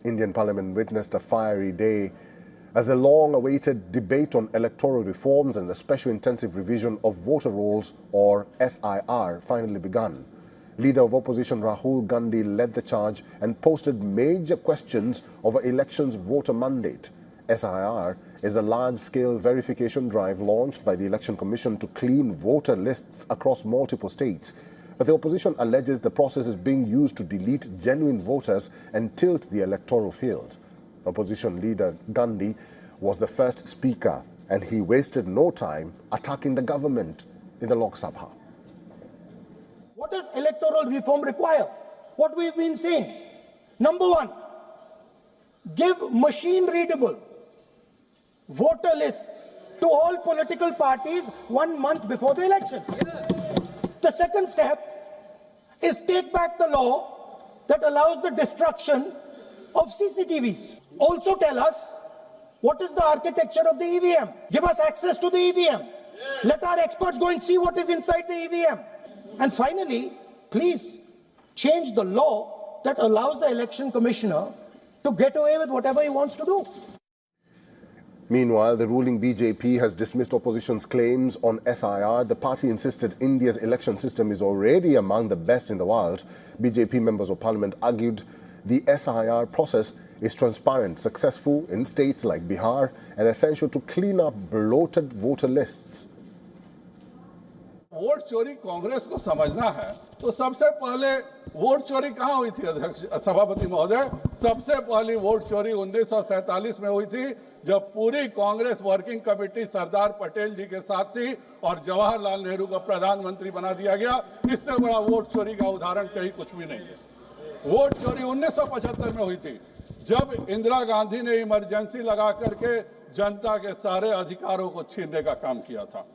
Indian Parliament witnessed a fiery day as the long-awaited debate on electoral reforms and the special intensive revision of voter rolls, or SIR, finally began. Leader of opposition Rahul Gandhi led the charge and posted major questions over elections voter mandate. SIR is a large-scale verification drive launched by the Election Commission to clean voter lists across multiple states. But the opposition alleges the process is being used to delete genuine voters and tilt the electoral field. Opposition leader Gandhi was the first speaker, and he wasted no time attacking the government in the Lok Sabha. What does electoral reform require? What we've been saying. Number one, give machine-readable voter lists to all political parties 1 month before the election. The second step is take back the law that allows the destruction of CCTVs. Also tell us what is the architecture of the EVM. Give us access to the EVM. Let our experts go and see what is inside the EVM. And finally, please change the law that allows the election commissioner to get away with whatever he wants to do. Meanwhile, the ruling BJP has dismissed opposition's claims on SIR. The party insisted India's election system is already among the best in the world. BJP members of parliament argued the SIR process is transparent, successful in states like Bihar, and essential to clean up bloated voter lists. Vote चोरी कांग्रेस को समझना है तो सबसे पहले vote चोरी कहां हुई थी अध्यक्ष सभापति महोदय? सबसे पहली वोट चोरी 1947 में हुई थी, जब पूरी कांग्रेस वर्किंग कमेटी सरदार पटेल जी के साथ थी और जवाहरलाल नेहरू को प्रधानमंत्री बना दिया गया। इससे बड़ा वोट चोरी का उदाहरण कहीं कुछ भी नहीं है। वोट चोरी 1975 में हुई थी, जब इंदिरा गांधी ने इमरजेंसी लगा करके जनता के सारे अधिकारों को छीनने का काम किया था।